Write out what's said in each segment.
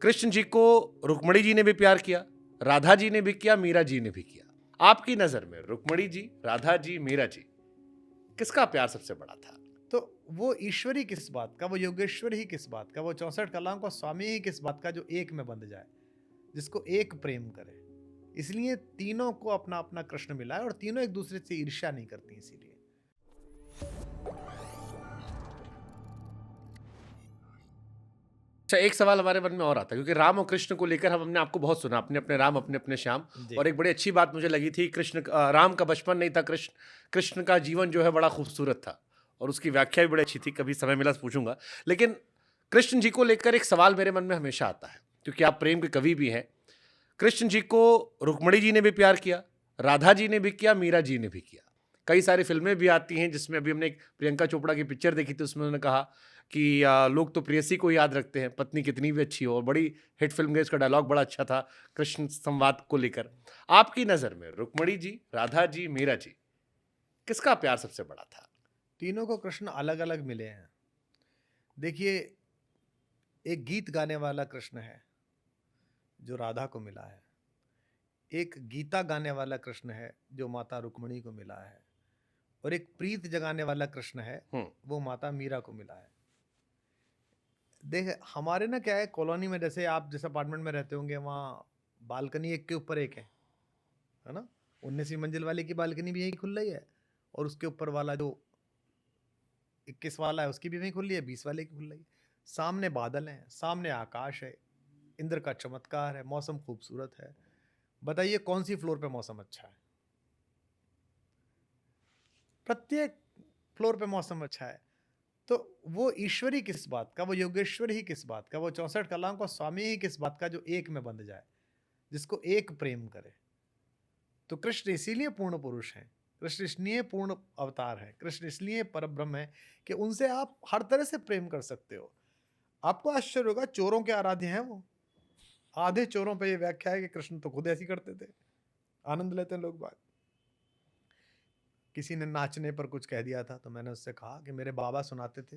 कृष्ण जी को रुक्मणी जी ने भी प्यार किया, राधा जी ने भी किया, मीरा जी ने भी किया। आपकी नजर में रुक्मणी जी, राधा जी, मीरा जी, किसका प्यार सबसे बड़ा था? तो वो ईश्वरी किस बात का, वो योगेश्वर ही किस बात का, वो 64 कलाओं का स्वामी ही किस बात का, जो एक में बंध जाए, जिसको एक प्रेम करे। इसलिए तीनों को अपना अपना कृष्ण मिला है और तीनों एक दूसरे से ईर्ष्या नहीं करती इसीलिए। अच्छा, एक सवाल हमारे मन में और आता है, क्योंकि राम और कृष्ण को लेकर हम हमने आपको बहुत सुना, अपने अपने राम, अपने अपने श्याम। जी। और एक बड़ी अच्छी बात मुझे लगी थी, राम का बचपन नहीं था, कृष्ण कृष्ण का जीवन जो है बड़ा खूबसूरत था, और उसकी व्याख्या भी बड़ी अच्छी थी। कभी समय मिला तो पूछूंगा। लेकिन कृष्ण जी को लेकर एक सवाल मेरे मन में हमेशा आता है, क्योंकि आप प्रेम के कवि भी हैं। कृष्ण जी को रुक्मणी जी ने भी प्यार किया, राधा जी ने भी किया, मीरा जी ने भी किया। कई सारी फिल्में भी आती हैं, जिसमें अभी हमने एक प्रियंका चोपड़ा की पिक्चर देखी थी, उसमें उन्होंने कहा कि लोग तो प्रेयसी को याद रखते हैं, पत्नी कितनी भी अच्छी हो। और बड़ी हिट फिल्म गई, उसका डायलॉग बड़ा अच्छा था कृष्ण संवाद को लेकर। आपकी नज़र में रुक्मणी जी, राधा जी, मीरा जी, किसका प्यार सबसे बड़ा था? तीनों को कृष्ण अलग अलग मिले हैं। देखिए, एक गीत गाने वाला कृष्ण है जो राधा को मिला है, एक गीता गाने वाला कृष्ण है जो माता रुक्मणी को मिला है, और एक प्रीत जगाने वाला कृष्ण है, हम्म। वो माता मीरा को मिला है। देख, हमारे ना क्या है, कॉलोनी में, जैसे आप जिस अपार्टमेंट में रहते होंगे, वहाँ बालकनी एक के ऊपर एक है ना। 19वीं मंजिल वाले की बालकनी भी यही खुल रही है, और उसके ऊपर वाला जो 21 वाला है उसकी भी वही खुल रही है, 20 वाले की खुल रही है। सामने बादल हैं, सामने आकाश है, इंद्र का चमत्कार है, मौसम खूबसूरत है। बताइए कौन सी फ्लोर पे मौसम अच्छा है? प्रत्येक फ्लोर पे मौसम अच्छा है। तो वो ईश्वरी किस बात का, वो योगेश्वर ही किस बात का, वो 64 कलाओं का स्वामी ही किस बात का, जो एक में बंध जाए, जिसको एक प्रेम करे। तो कृष्ण इसीलिए पूर्ण पुरुष हैं, कृष्ण इसलिए पूर्ण अवतार है, कृष्ण इसलिए परब्रह्म है कि उनसे आप हर तरह से प्रेम कर सकते हो। आपको आश्चर्य होगा, चोरों के आराध्य हैं वो। आधे चोरों पे ये व्याख्या है कि कृष्ण तो खुद ऐसी करते थे, आनंद लेते हैं लोग बात। किसी ने नाचने पर कुछ कह दिया था, तो मैंने उससे कहा कि मेरे बाबा सुनाते थे,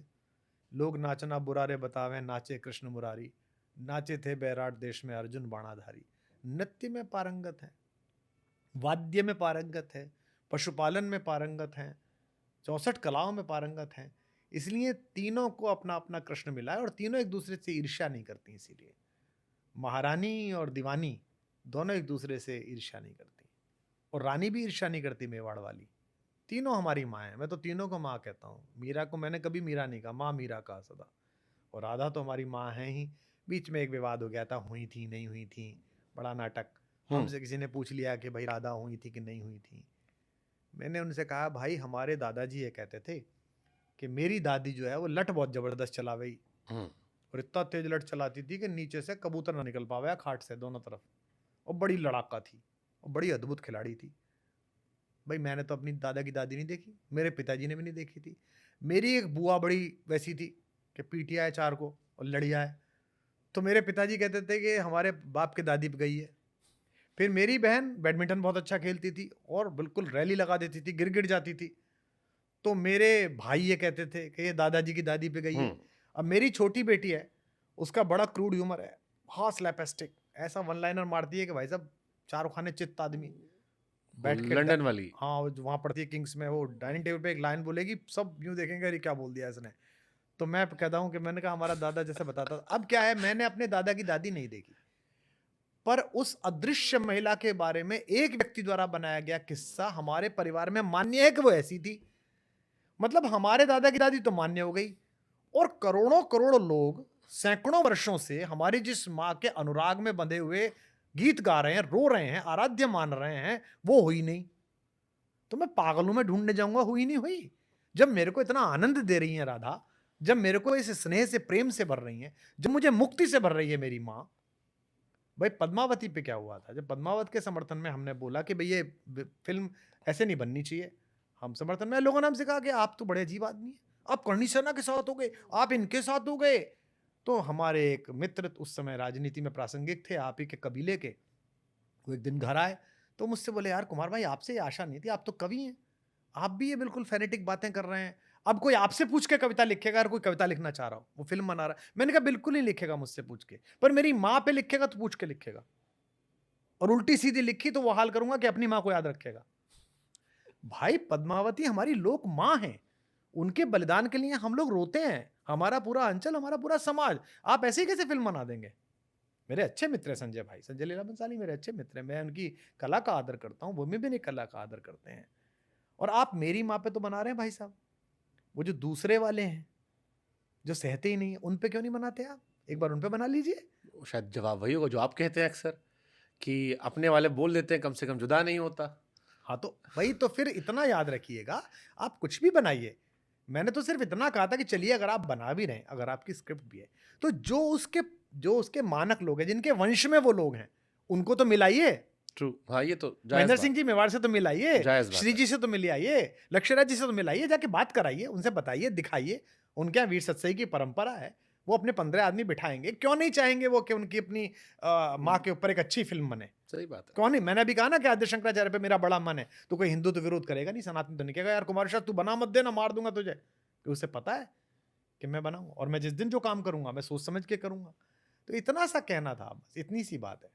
लोग नाचना बुरा रे बतावे, नाचे कृष्ण मुरारी, नाचे थे बैराट देश में अर्जुन बाणाधारी। नृत्य में पारंगत है, वाद्य में पारंगत है, पशुपालन में पारंगत है, 64 कलाओं में पारंगत हैं। इसलिए तीनों को अपना अपना कृष्ण मिला है और तीनों एक दूसरे से ईर्ष्या नहीं करती। इसीलिए महारानी और दीवानी दोनों एक दूसरे से ईर्ष्या नहीं करती, और रानी भी ईर्ष्या नहीं करती, मेवाड़ वाली। तीनों हमारी माँ है, मैं तो तीनों को माँ कहता हूँ। मीरा को मैंने कभी मीरा नहीं कहा, माँ मीरा कहा सदा। और राधा तो हमारी माँ है ही। बीच में एक विवाद हो गया था, हुई थी नहीं हुई थी, बड़ा नाटक। हम्म। हमसे किसी ने पूछ लिया कि भाई राधा हुई थी कि नहीं हुई थी। मैंने उनसे कहा, भाई हमारे दादाजी ये कहते थे कि मेरी दादी जो है वो लठ बहुत जबरदस्त चलावे, हम्म। और इतना तेज लठ चलाती थी कि नीचे से कबूतर ना निकल पावे खाट से दोनों तरफ, और बड़ी लड़ाका थी, और बड़ी अद्भुत खिलाड़ी थी। भाई मैंने तो अपनी दादा की दादी नहीं देखी, मेरे पिताजी ने भी नहीं देखी थी। मेरी एक बुआ बड़ी वैसी थी कि पीटिया है चार को और लड़िया है। तो मेरे पिताजी कहते थे कि हमारे बाप के दादी पे गई है। फिर मेरी बहन बैडमिंटन बहुत अच्छा खेलती थी और बिल्कुल रैली लगा देती थी, गिर गिर जाती थी। तो मेरे भाई ये कहते थे कि ये दादाजी की दादी पे गई है। हम्म। अब मेरी छोटी बेटी है, उसका बड़ा क्रूड ह्यूमर है, हाँ स्लैपस्टिक, ऐसा वन लाइनर मारती है कि भाई साहब शाहरुख खान ने चित्त आदमी वो बैठ के लंदन वाली। हाँ, वो वहाँ पढ़ती है किंग्स में, वो डाइनिंग टेबल पे एक लाइन बोलेगी, सब यूँ देखेंगे अरे क्या बोल दिया इसने। तो मैं कहता हूँ कि मैंने कहा हमारा दादा जैसे बताता था। अब क्या है, मैंने अपने दादा की दादी नहीं देखी, पर उस अदृश्य महिला के बारे में एक व्यक्ति द्वारा बनाया गया किस्सा हमारे परिवार में मान्य है कि वो ऐसी थी। मतलब हमारे दादा की दादी तो मान्य हो गई, और करोड़ों करोड़ लोग सैकड़ों वर्षों से हमारी जिस माँ के अनुराग में बंधे हुए गीत गा रहे हैं, रो रहे हैं, आराध्य मान रहे हैं, वो हुई नहीं। तो मैं पागलों में ढूंढने जाऊंगा, हुई नहीं हुई। जब मेरे को इतना आनंद दे रही है राधा, जब मेरे को इस स्नेह से प्रेम से भर रही है, जब मुझे मुक्ति से भर रही है मेरी माँ। भाई पद्मावती पे क्या हुआ था, जब पद्मावत के समर्थन में हमने बोला कि भाई ये फिल्म ऐसे नहीं बननी चाहिए, हम समर्थन में, लोगों ने हमसे कहा कि आप तो बड़े अजीब आदमी हैं, आप करणी सेना के साथ हो गए, आप इनके साथ हो गए। तो हमारे एक मित्र उस समय राजनीति में प्रासंगिक थे, आप ही के कबीले के, वो एक दिन घर आए, तो मुझसे बोले, यार कुमार भाई आपसे ये आशा नहीं थी, आप तो कवि हैं, आप भी ये बिल्कुल फेनेटिक बातें कर रहे हैं, अब कोई आपसे पूछ के कविता लिखेगा, अगर कोई कविता लिखना चाह रहा हो, वो फिल्म बना रहा है, मैंने कहा बिल्कुल नहीं लिखेगा मुझसे पूछ के, पर मेरी माँ पे लिखेगा तो पूछ के लिखेगा, और उल्टी सीधी लिखी तो वो हाल करूंगा कि अपनी माँ को याद रखेगा। भाई पद्मावती हमारी लोक माँ है, उनके बलिदान के लिए हम लोग रोते हैं, हमारा पूरा अंचल, हमारा पूरा समाज। आप ऐसे ही कैसे फिल्म बना देंगे? मेरे अच्छे मित्र है संजय भाई, संजय लीला बंसाली मेरे अच्छे मित्र हैं, मैं उनकी कला का आदर करता हूँ, वो भी मेरी कला का आदर करते हैं। और आप मेरी माँ पे तो बना रहे हैं भाई साहब, वो जो दूसरे वाले हैं जो सहते ही नहीं है, उन पे क्यों नहीं बनाते आप? एक बार उन पे बना लीजिए। शायद जवाब वही होगा जो आप कहते हैं अक्सर, कि अपने वाले बोल देते हैं, कम से कम जुदा नहीं होता। हाँ तो वही तो, फिर इतना याद रखिएगा, आप कुछ भी बनाइए। मैंने तो सिर्फ इतना कहा था कि चलिए अगर आप बना भी रहे हैं, अगर आपकी स्क्रिप्ट भी है, तो जो उसके मानक लोग हैं, जिनके वंश में वो लोग हैं, उनको तो मिलाइए। ट्रू, हाँ ये तो जायज़ महेंद्र बात सिंह जी मेवाड़ से तो मिलाइए, जायज़ बात श्री है। जी से तो मिलाइए, लक्ष्यराज जी से तो मिलाइए, जाके बात कराइए, उनसे बताइए, दिखाइए। उनके यहाँ वीर सत्सई की परंपरा है, वो अपने 15 आदमी बिठाएंगे, क्यों नहीं चाहेंगे वो कि उनकी अपनी माँ के ऊपर एक अच्छी फिल्म बने? सही बात है। कौन नहीं? मैंने अभी कहा ना कि आद्य शंकराचार्य पे मेरा बड़ा मन है, तो कोई हिंदू तो विरोध करेगा नहीं, सनातन तो नहीं कहेगा यार कुमार शाह तू बना मत देना, मार दूंगा तुझे, कि उसे पता है कि मैं बनाऊंगा, और मैं जिस दिन जो काम करूंगा मैं सोच समझ के करूंगा। तो इतना सा कहना था, बस इतनी सी बात है।